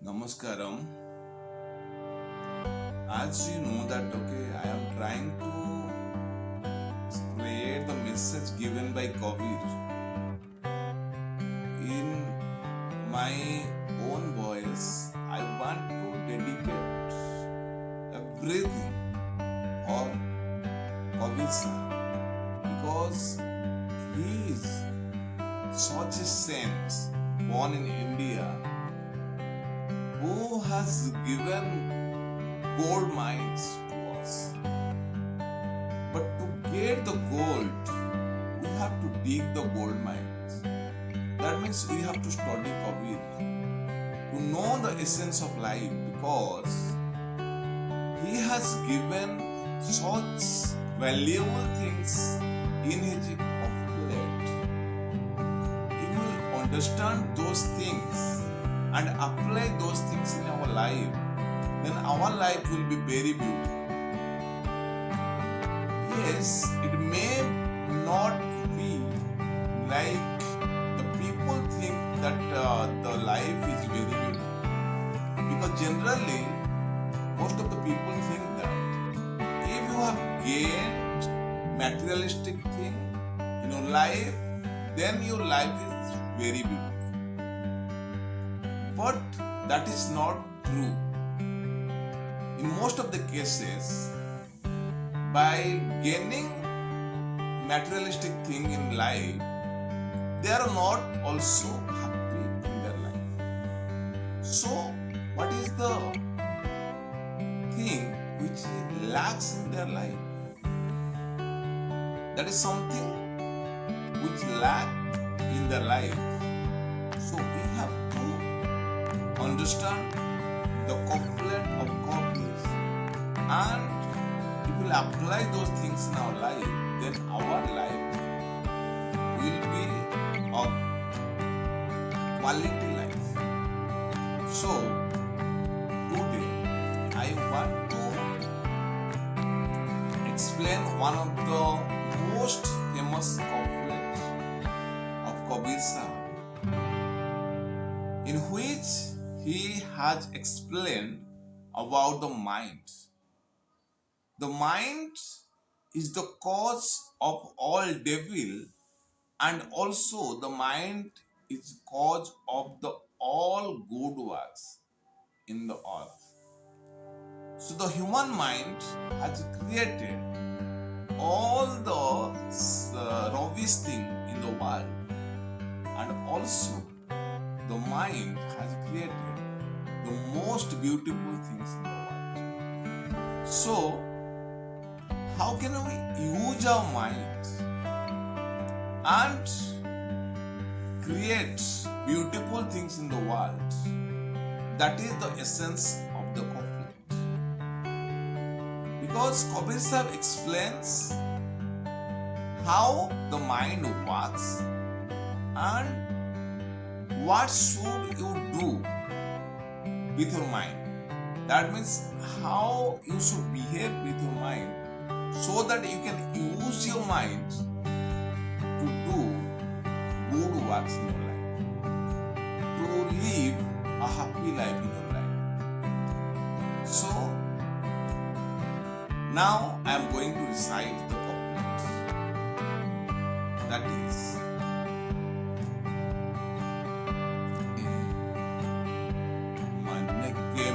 Namaskaram. As you know that I am trying to spread the message given by Kabir in my own voice. I want to dedicate everything for Kabir Sahib because he is such a saint born in India who has given gold mines to us. But to get the gold, we have to dig the gold mines. That means we have to study Kabir to know the essence of life because he has given such valuable things in his couplet. If we understand those things and apply those things in our life, then our life will be very beautiful. Yes, it may not be like the people think that the life is very beautiful. Because generally, most of the people think that if you have gained materialistic thing in your life, then your life is very beautiful. But that is not true. In most of the cases, by gaining materialistic thing in life, they are not also happy in their life. So, what is the thing which lacks in their life? That is something which lacks in their life. So, we have to understand the couplet of Kabir, and if we apply those things in our life, then our life will be a quality life. So today I want to explain one of the most famous couplets of Kabir Sahib, in which he has explained about the mind. The mind is the cause of all devil, and also the mind is cause of the all good works in the earth. So the human mind has created all the rubbish thing in the world, and also the mind has created the most beautiful things in the world. So, how can we use our mind and create beautiful things in the world? That is the essence of the conflict. Because Kabir Sahib explains how the mind works and what should you do with your mind. That means how you should behave with your mind so that you can use your mind to do good works in your life, to live a happy life in your life. So now I am going to recite the couplet. That is,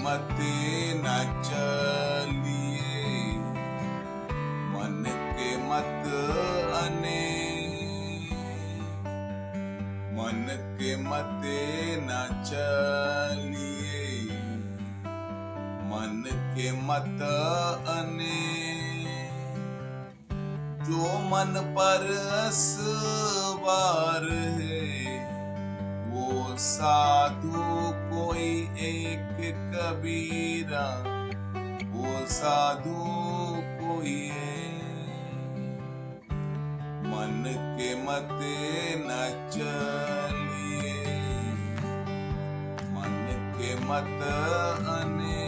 मते न चलिए मन के मत अने मन के मते न चलिए मन के मत अने जो मन पर असवार है वो साधु कोई एक कबीरा, वो साधु कोई मन के मते न चलिए मन के मत अने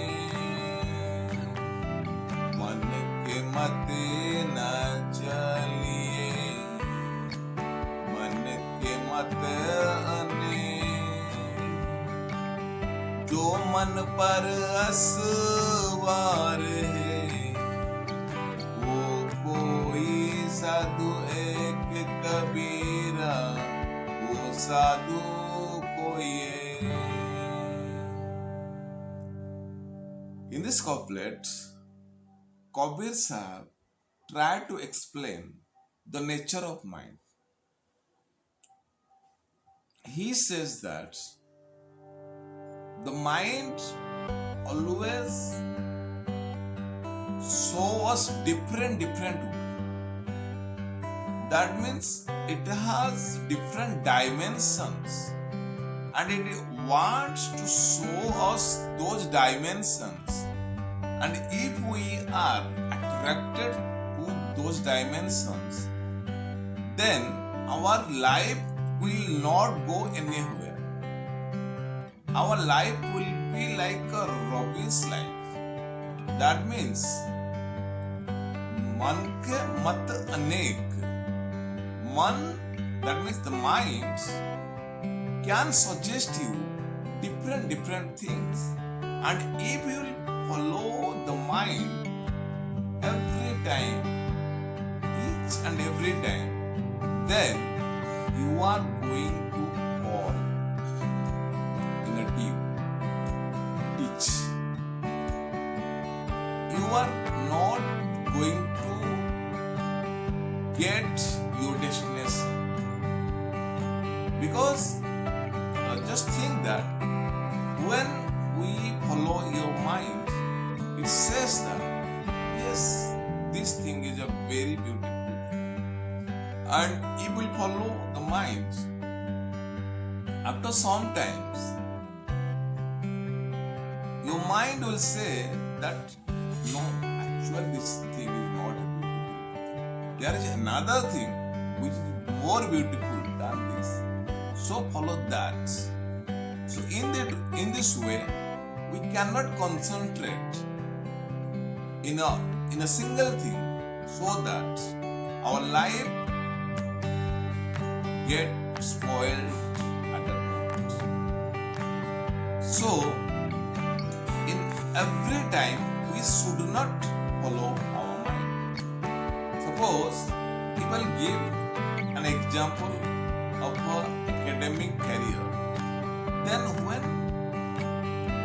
मन के मते न चलिए मन के मत अने जो मन पर असवार है, वो कोई साधु एक कबीरा, वो साधु कोई है. In this couplet, Kabir Sahib tried to explain the nature of mind. He says that the mind always shows us different way. That means it has different dimensions and it wants to show us those dimensions. And if we are attracted to those dimensions, then our life will not go anywhere. Our life will be like a rubbish life. That means man ke mat anek. Man, that means the mind, can suggest you different things. And if you will follow the mind every time, each and every time, then you are going to fall in a deep ditch. You are not going to get your destination. Because just think that when we follow your mind, it says that yes, this thing is a very beautiful thing. And if we follow the mind, after some times, your mind will say that no, actually this thing is not a beautiful thing. There is another thing which is more beautiful than this. So follow that. So in this way, we cannot concentrate in a single thing, so that our life get spoiled at that moment. So in every time we should not follow our mind. Suppose people give an example of an academic career. Then when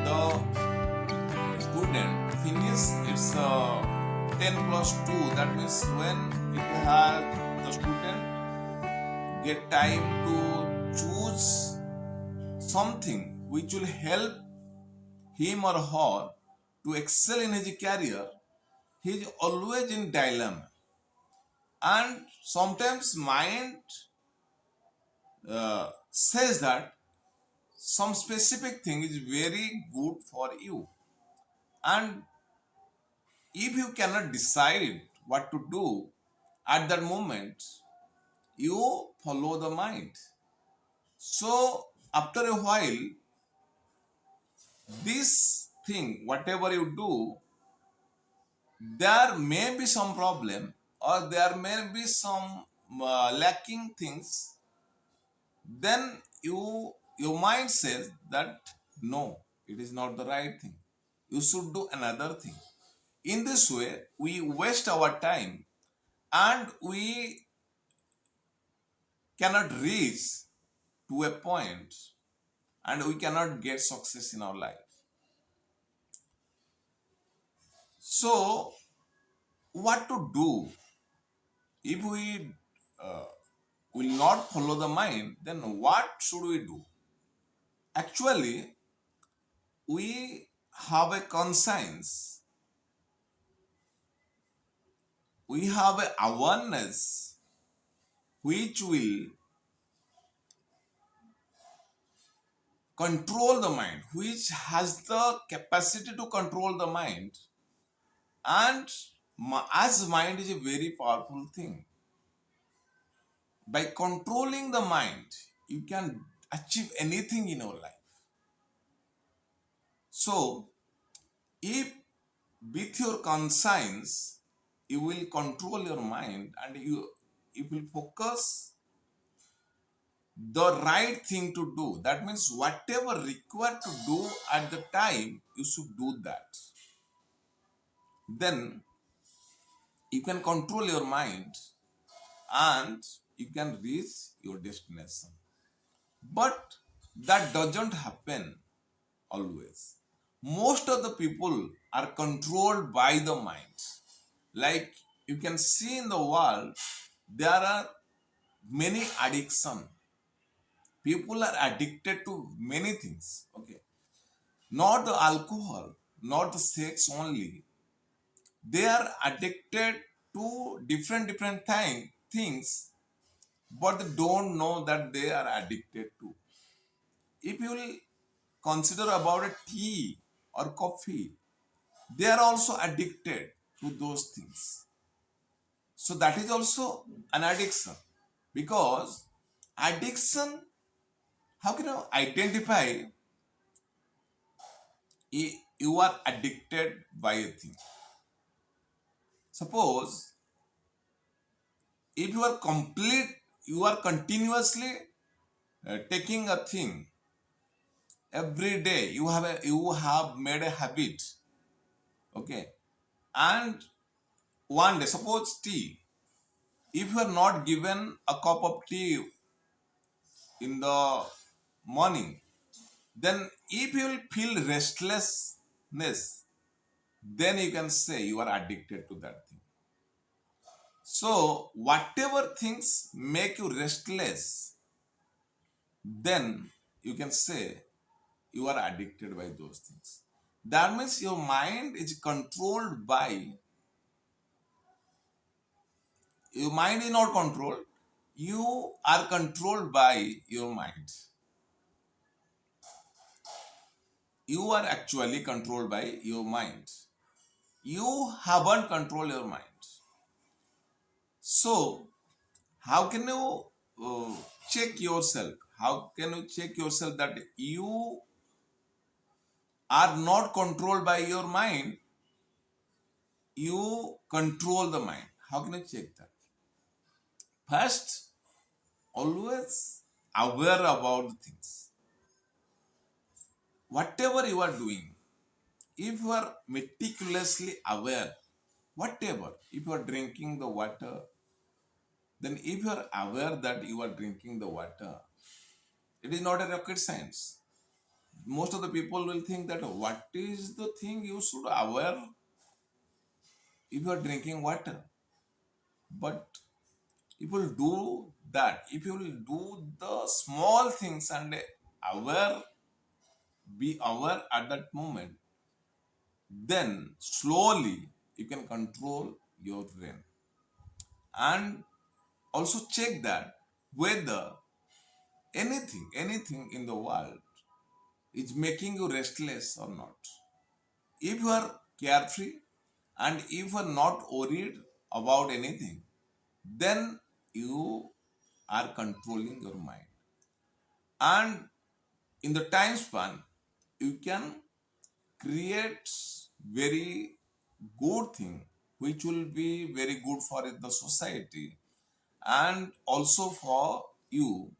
the student finishes its 10 plus 2, that means when the student get time to choose something which will help him or her to excel in his career, he is always in dilemma. And sometimes mind says that some specific thing is very good for you, and if you cannot decide what to do at that moment, you follow the mind. So after a while, this thing, whatever you do, there may be some problem or there may be some lacking things. Then your mind says that no, it is not the right thing. You should do another thing. In this way, we waste our time and we cannot reach to a point and we cannot get success in our life. So, what to do if we will not follow the mind? Then what should we do? Actually, we have a conscience, we have a awareness which will control the mind, which has the capacity to control the mind. And as mind is a very powerful thing, by controlling the mind, you can achieve anything in your life. So, if with your conscience you will control your mind and you will focus the right thing to do. That means whatever required to do at the time, you should do that. Then you can control your mind and you can reach your destination. But that doesn't happen always. Most of the people are controlled by the mind. Like you can see in the world, there are many addiction. People are addicted to many things. Okay, not the alcohol, not the sex only. They are addicted to different things, but they don't know that they are addicted to. If you will consider about a tea or coffee, they are also addicted to those things. So that is also an addiction, because addiction, how can you identify you are addicted by a thing? Suppose if you are continuously taking a thing every day, you have made a habit, okay, and one day, suppose tea, if you are not given a cup of tea in the morning, then if you will feel restlessness, then you can say you are addicted to that thing. So whatever things make you restless, then you can say you are addicted by those things. That means your mind is controlled by, your mind is not controlled, you are controlled by your mind. You are actually controlled by your mind. You haven't controlled your mind. So how can you uh, check yourself? How can you check yourself that you are not controlled by your mind? You control the mind. How can you check that? First, always aware about the things. Whatever you are doing, if you are meticulously aware, whatever, if you are drinking the water, then if you are aware that you are drinking the water, it is not a rocket science. Most of the people will think that what is the thing you should aware if you are drinking water. But if you will do that, if you will do the small things and aware, be aware at that moment, then slowly you can control your brain. And also check that whether anything in the world is making you restless or not. If you are carefree and if you are not worried about anything, then you are controlling your mind. And in the time span, you can create very good thing which will be very good for the society and also for you,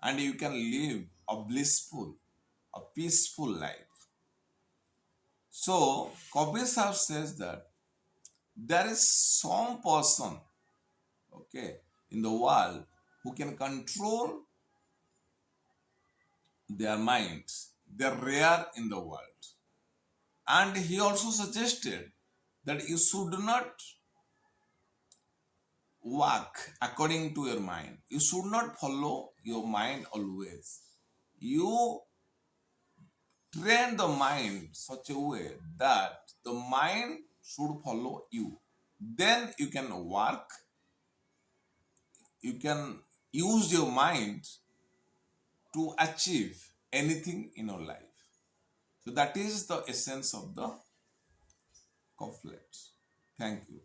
and you can live a blissful, a peaceful life. So Kabir Sahib says that there is some person, okay, in the world who can control their minds. They're rare in the world. And he also suggested that you should not walk according to your mind. You should not follow your mind always. You train the mind such a way that the mind should follow you. Then you can work, you can use your mind to achieve anything in your life. So that is the essence of the conflict. Thank you.